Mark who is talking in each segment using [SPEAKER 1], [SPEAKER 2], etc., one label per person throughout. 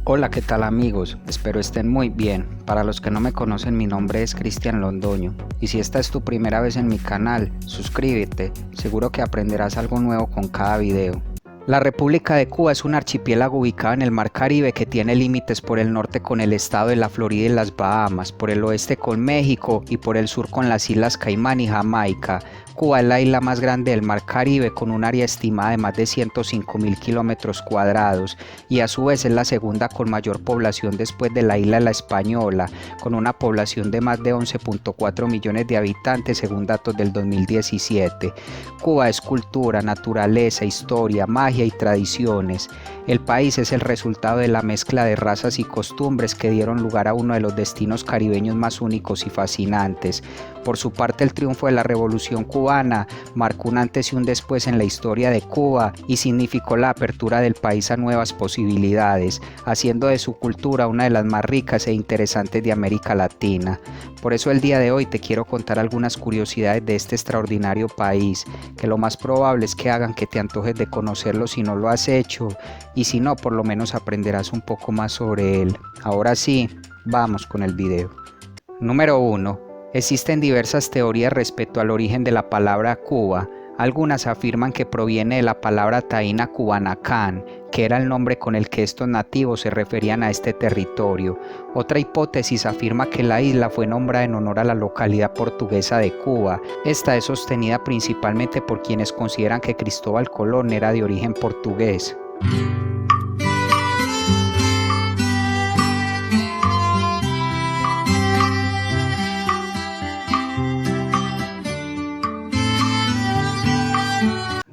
[SPEAKER 1] Hola, ¿qué tal amigos? Espero estén muy bien. Para los que no me conocen, mi nombre es Cristian Londoño y si esta es tu primera vez en mi canal, suscríbete, seguro que aprenderás algo nuevo con cada video. La República de Cuba es un archipiélago ubicado en el Mar Caribe que tiene límites por el norte con el estado de la Florida y las Bahamas, por el oeste con México y por el sur con las Islas Caimán y Jamaica. Cuba es la isla más grande del Mar Caribe con un área estimada de más de 105.000 kilómetros cuadrados y a su vez es la segunda con mayor población después de la isla La Española, con una población de más de 11.4 millones de habitantes según datos del 2017. Cuba es cultura, naturaleza, historia, magia y tradiciones. El país es el resultado de la mezcla de razas y costumbres que dieron lugar a uno de los destinos caribeños más únicos y fascinantes. Por su parte, el triunfo de la Revolución Cubana marcó un antes y un después en la historia de Cuba y significó la apertura del país a nuevas posibilidades, haciendo de su cultura una de las más ricas e interesantes de América Latina. Por eso el día de hoy te quiero contar algunas curiosidades de este extraordinario país, que lo más probable es que hagan que te antojes de conocerlo si no lo has hecho, y si no, por lo menos aprenderás un poco más sobre él. Ahora sí, vamos con el video. Número 1. Existen diversas teorías respecto al origen de la palabra Cuba. Algunas afirman que proviene de la palabra taína Cubanacán, que era el nombre con el que estos nativos se referían a este territorio. Otra hipótesis afirma que la isla fue nombrada en honor a la localidad portuguesa de Cuba. Esta es sostenida principalmente por quienes consideran que Cristóbal Colón era de origen portugués.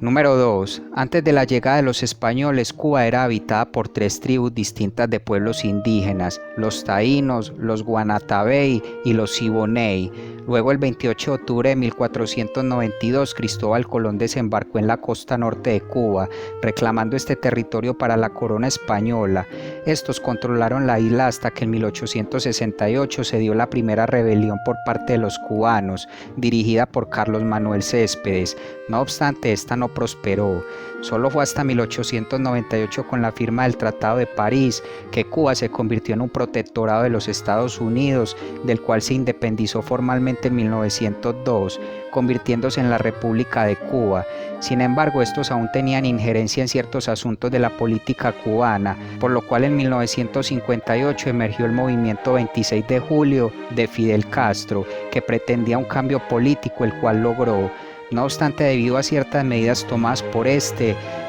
[SPEAKER 1] Número 2. Antes de la llegada de los españoles, Cuba era habitada por tres tribus distintas de pueblos indígenas, los taínos, los guanatabey y los siboney. Luego, el 28 de octubre de 1492, Cristóbal Colón desembarcó en la costa norte de Cuba, reclamando este territorio para la corona española. Estos controlaron la isla hasta que en 1868 se dio la primera rebelión por parte de los cubanos, dirigida por Carlos Manuel Céspedes. No obstante, esta no prosperó. Solo fue hasta 1898 con la firma del Tratado de París que Cuba se convirtió en un protectorado de los Estados Unidos, del cual se independizó formalmente en 1902, convirtiéndose en la República de Cuba. Sin embargo, estos aún tenían injerencia en ciertos asuntos de la política cubana, por lo cual en 1958 emergió el movimiento 26 de julio de Fidel Castro, que pretendía un cambio político, el cual logró. No obstante, debido a ciertas medidas tomadas por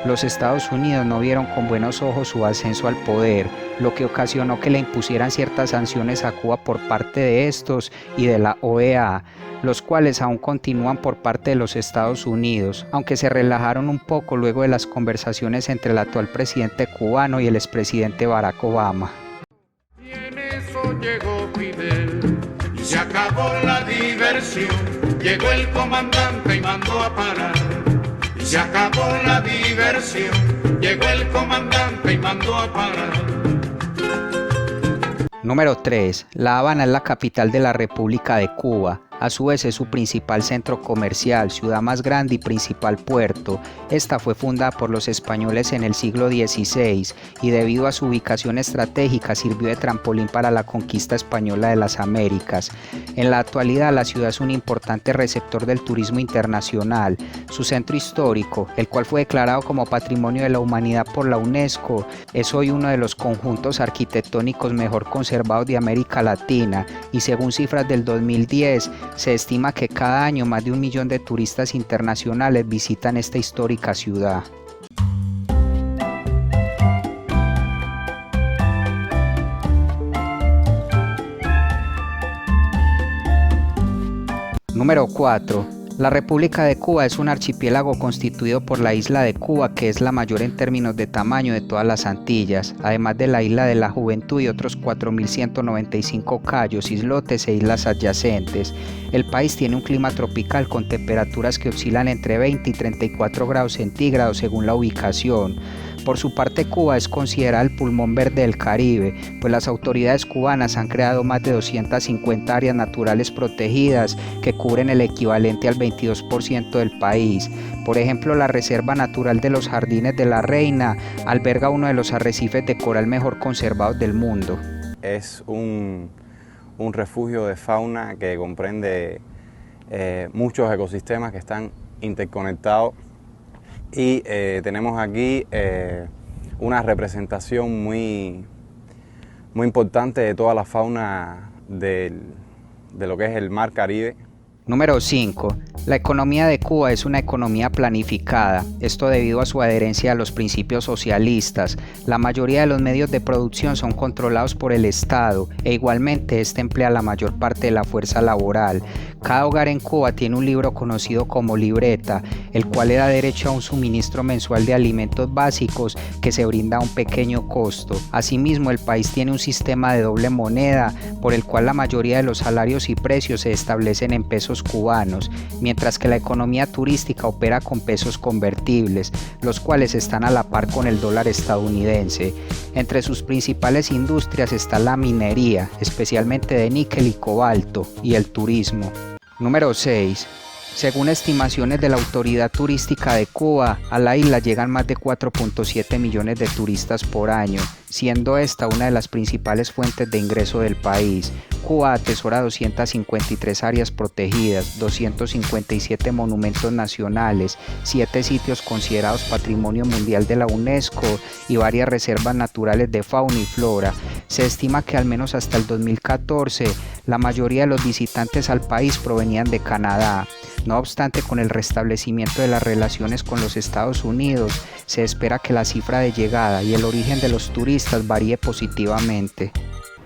[SPEAKER 1] los Estados Unidos no vieron con buenos ojos su ascenso al poder, lo que ocasionó que le impusieran ciertas sanciones a Cuba por parte de estos y de la OEA, los cuales aún continúan por parte de los Estados Unidos, aunque se relajaron un poco luego de las conversaciones entre el actual presidente cubano y el expresidente Barack Obama.
[SPEAKER 2] Y en eso llegó Fidel, y se acabó la diversión. Llegó el comandante y mandó a parar, y se acabó la diversión. Llegó el comandante y mandó a parar.
[SPEAKER 1] Número 3. La Habana es la capital de la República de Cuba. A su vez es su principal centro comercial, ciudad más grande y principal puerto. Esta fue fundada por los españoles en el siglo XVI y debido a su ubicación estratégica sirvió de trampolín para la conquista española de las Américas. En la actualidad la ciudad es un importante receptor del turismo internacional. Su centro histórico, el cual fue declarado como Patrimonio de la Humanidad por la UNESCO, es hoy uno de los conjuntos arquitectónicos mejor conservados de América Latina y según cifras del 2010, se estima que cada año más de 1 millón de turistas internacionales visitan esta histórica ciudad. Número 4. La República de Cuba es un archipiélago constituido por la isla de Cuba, que es la mayor en términos de tamaño de todas las Antillas, además de la isla de la Juventud y otros 4.195 cayos, islotes e islas adyacentes. El país tiene un clima tropical con temperaturas que oscilan entre 20 y 34 grados centígrados según la ubicación. Por su parte, Cuba es considerada el pulmón verde del Caribe, pues las autoridades cubanas han creado más de 250 áreas naturales protegidas que cubren el equivalente al 22% del país. Por ejemplo, la Reserva Natural de los Jardines de la Reina alberga uno de los arrecifes de coral mejor conservados del mundo.
[SPEAKER 3] Es un refugio de fauna que comprende muchos ecosistemas que están interconectados y tenemos aquí una representación muy importante de toda la fauna de lo que es el Mar Caribe.
[SPEAKER 1] Número 5. La economía de Cuba es una economía planificada, esto debido a su adherencia a los principios socialistas. La mayoría de los medios de producción son controlados por el Estado e igualmente este emplea la mayor parte de la fuerza laboral. Cada hogar en Cuba tiene un libro conocido como libreta, el cual le da derecho a un suministro mensual de alimentos básicos que se brinda a un pequeño costo. Asimismo, el país tiene un sistema de doble moneda por el cual la mayoría de los salarios y precios se establecen en pesos cubanos, mientras que la economía turística opera con pesos convertibles, los cuales están a la par con el dólar estadounidense. Entre sus principales industrias está la minería, especialmente de níquel y cobalto, y el turismo. Número 6. Según estimaciones de la Autoridad Turística de Cuba, a la isla llegan más de 4.7 millones de turistas por año, siendo esta una de las principales fuentes de ingreso del país. Cuba atesora 253 áreas protegidas, 257 monumentos nacionales, 7 sitios considerados Patrimonio Mundial de la UNESCO y varias reservas naturales de fauna y flora. Se estima que al menos hasta el 2014, la mayoría de los visitantes al país provenían de Canadá. No obstante, con el restablecimiento de las relaciones con los Estados Unidos, se espera que la cifra de llegada y el origen de los turistas varíe positivamente.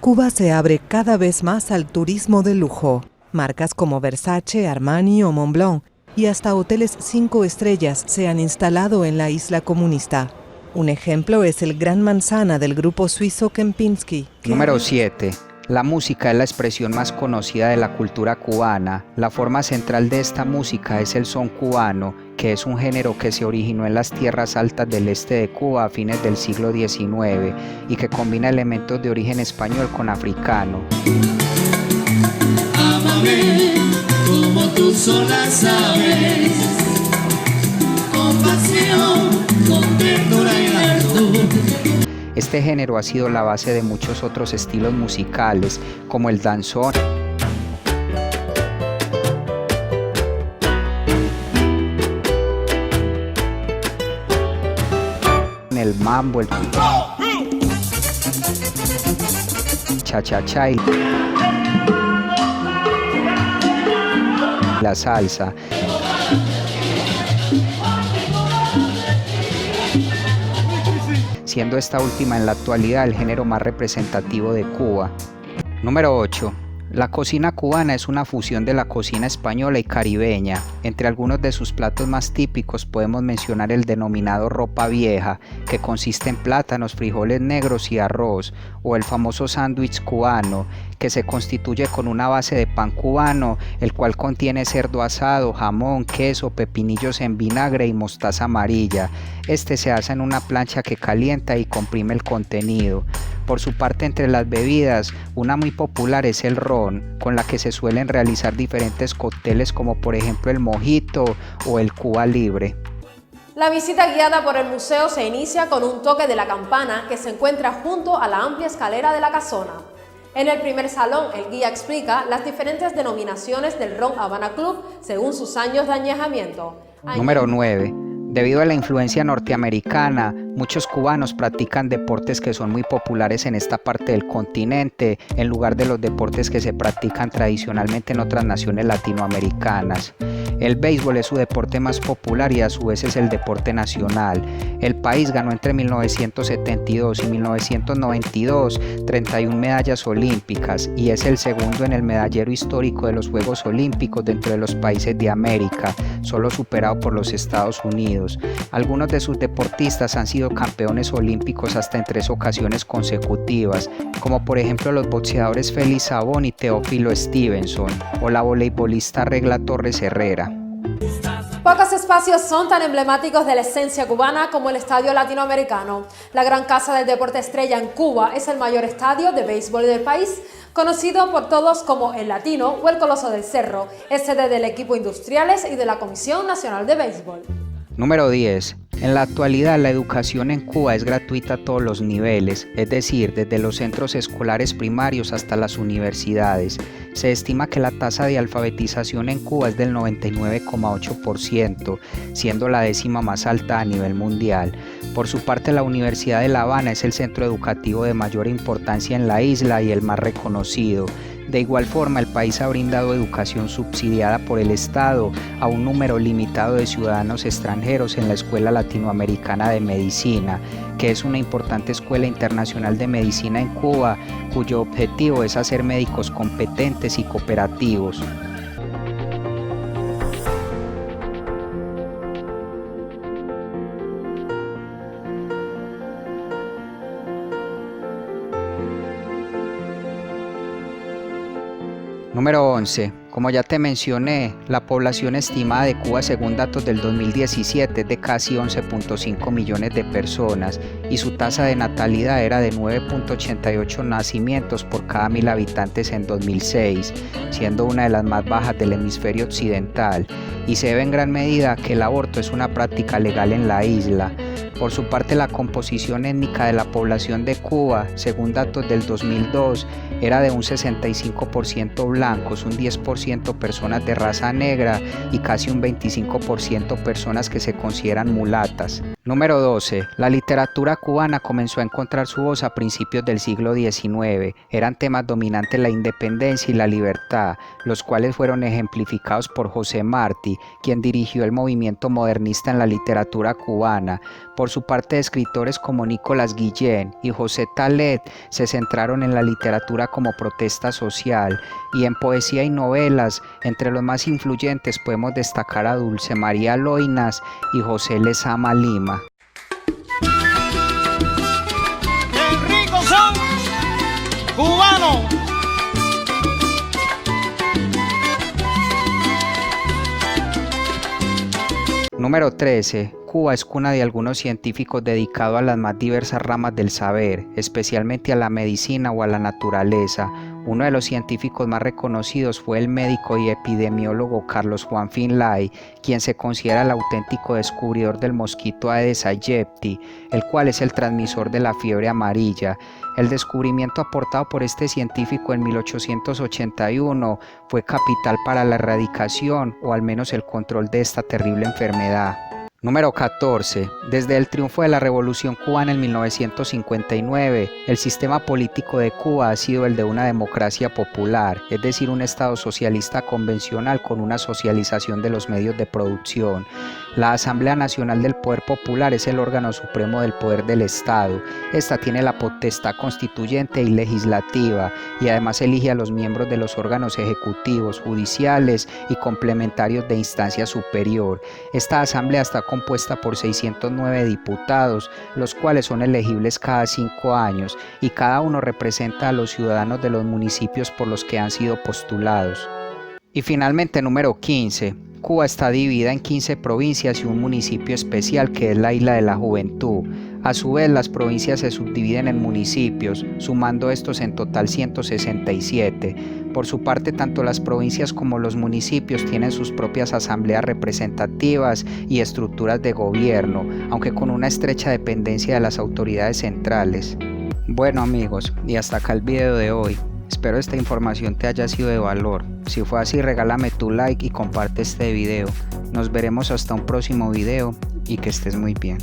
[SPEAKER 4] Cuba se abre cada vez más al turismo de lujo. Marcas como Versace, Armani o Montblanc y hasta hoteles 5 estrellas se han instalado en la isla comunista. Un ejemplo es el Gran Manzana del grupo suizo Kempinski.
[SPEAKER 1] Número 7. La música es la expresión más conocida de la cultura cubana. La forma central de esta música es el son cubano, que es un género que se originó en las tierras altas del este de Cuba a fines del siglo XIX y que combina elementos de origen español con africano.
[SPEAKER 5] Ámame como tú sola sabes, con pasión, con ternura y ardor.
[SPEAKER 1] Este género ha sido la base de muchos otros estilos musicales, como el danzón, el mambo, el cha-cha-cha y la salsa. Siendo esta última en la actualidad el género más representativo de Cuba. Número 8. La cocina cubana es una fusión de la cocina española y caribeña. Entre algunos de sus platos más típicos podemos mencionar el denominado ropa vieja, que consiste en plátanos, frijoles negros y arroz, o el famoso sándwich cubano, que se constituye con una base de pan cubano, el cual contiene cerdo asado, jamón, queso, pepinillos en vinagre y mostaza amarilla. Este se asa en una plancha que calienta y comprime el contenido. Por su parte, entre las bebidas, una muy popular es el ron, con la que se suelen realizar diferentes cócteles como por ejemplo el mojito o el Cuba Libre.
[SPEAKER 6] La visita guiada por el museo se inicia con un toque de la campana que se encuentra junto a la amplia escalera de la casona. En el primer salón, el guía explica las diferentes denominaciones del ron Habana Club según sus años de añejamiento.
[SPEAKER 1] Número 9. Debido a la influencia norteamericana, muchos cubanos practican deportes que son muy populares en esta parte del continente, en lugar de los deportes que se practican tradicionalmente en otras naciones latinoamericanas. El béisbol es su deporte más popular y a su vez es el deporte nacional. El país ganó entre 1972 y 1992 31 medallas olímpicas y es el segundo en el medallero histórico de los Juegos Olímpicos dentro de los países de América, solo superado por los Estados Unidos. Algunos de sus deportistas han sido campeones olímpicos hasta en 3 ocasiones consecutivas, como por ejemplo los boxeadores Félix Sabón y Teófilo Stevenson, o la voleibolista Regla Torres Herrera.
[SPEAKER 6] Pocos espacios son tan emblemáticos de la esencia cubana como el Estadio Latinoamericano. La gran casa del deporte estrella en Cuba es el mayor estadio de béisbol del país, conocido por todos como el Latino o el Coloso del Cerro. Es sede del equipo Industriales y de la Comisión Nacional de Béisbol.
[SPEAKER 1] Número 10. En la actualidad la educación en Cuba es gratuita a todos los niveles, es decir, desde los centros escolares primarios hasta las universidades. Se estima que la tasa de alfabetización en Cuba es del 99,8%, siendo la décima más alta a nivel mundial. Por su parte, la Universidad de La Habana es el centro educativo de mayor importancia en la isla y el más reconocido. De igual forma, el país ha brindado educación subsidiada por el Estado a un número limitado de ciudadanos extranjeros en la Escuela Latinoamericana de Medicina, que es una importante escuela internacional de medicina en Cuba, cuyo objetivo es hacer médicos competentes y cooperativos. Número 11. Como ya te mencioné, la población estimada de Cuba según datos del 2017 es de casi 11.5 millones de personas y su tasa de natalidad era de 9.88 nacimientos por cada 1000 habitantes en 2006, siendo una de las más bajas del hemisferio occidental, y se debe en gran medida a que el aborto es una práctica legal en la isla. Por su parte, la composición étnica de la población de Cuba, según datos del 2002, era de un 65% blancos, un 10% personas de raza negra y casi un 25% personas que se consideran mulatas. Número 12. La literatura cubana comenzó a encontrar su voz a principios del siglo XIX. Eran temas dominantes la independencia y la libertad, los cuales fueron ejemplificados por José Martí, quien dirigió el movimiento modernista en la literatura cubana. Por su parte, escritores como Nicolás Guillén y José Talet se centraron en la literatura como protesta social, y en poesía y novelas, entre los más influyentes podemos destacar a Dulce María Loinas y José Lezama Lima.
[SPEAKER 7] ¡Qué ricos son cubanos!
[SPEAKER 1] Número 13. Cuba es cuna de algunos científicos dedicados a las más diversas ramas del saber, especialmente a la medicina o a la naturaleza. Uno de los científicos más reconocidos fue el médico y epidemiólogo Carlos Juan Finlay, quien se considera el auténtico descubridor del mosquito Aedes aegypti, el cual es el transmisor de la fiebre amarilla. El descubrimiento aportado por este científico en 1881 fue capital para la erradicación o al menos el control de esta terrible enfermedad. Número 14. Desde el triunfo de la Revolución cubana en 1959, el sistema político de Cuba ha sido el de una democracia popular, es decir, un Estado socialista convencional con una socialización de los medios de producción. La Asamblea Nacional del Poder Popular es el órgano supremo del poder del Estado. Esta tiene la potestad constituyente y legislativa y además elige a los miembros de los órganos ejecutivos, judiciales y complementarios de instancia superior. Esta asamblea está compuesta por 609 diputados, los cuales son elegibles cada 5 años y cada uno representa a los ciudadanos de los municipios por los que han sido postulados. Y finalmente, número 15. Cuba está dividida en 15 provincias y un municipio especial que es la Isla de la Juventud. A su vez, las provincias se subdividen en municipios, sumando estos en total 167. Por su parte, tanto las provincias como los municipios tienen sus propias asambleas representativas y estructuras de gobierno, aunque con una estrecha dependencia de las autoridades centrales. Bueno amigos, y hasta acá el video de hoy. Espero esta información te haya sido de valor. Si fue así, regálame tu like y comparte este video. Nos veremos hasta un próximo video y que estés muy bien.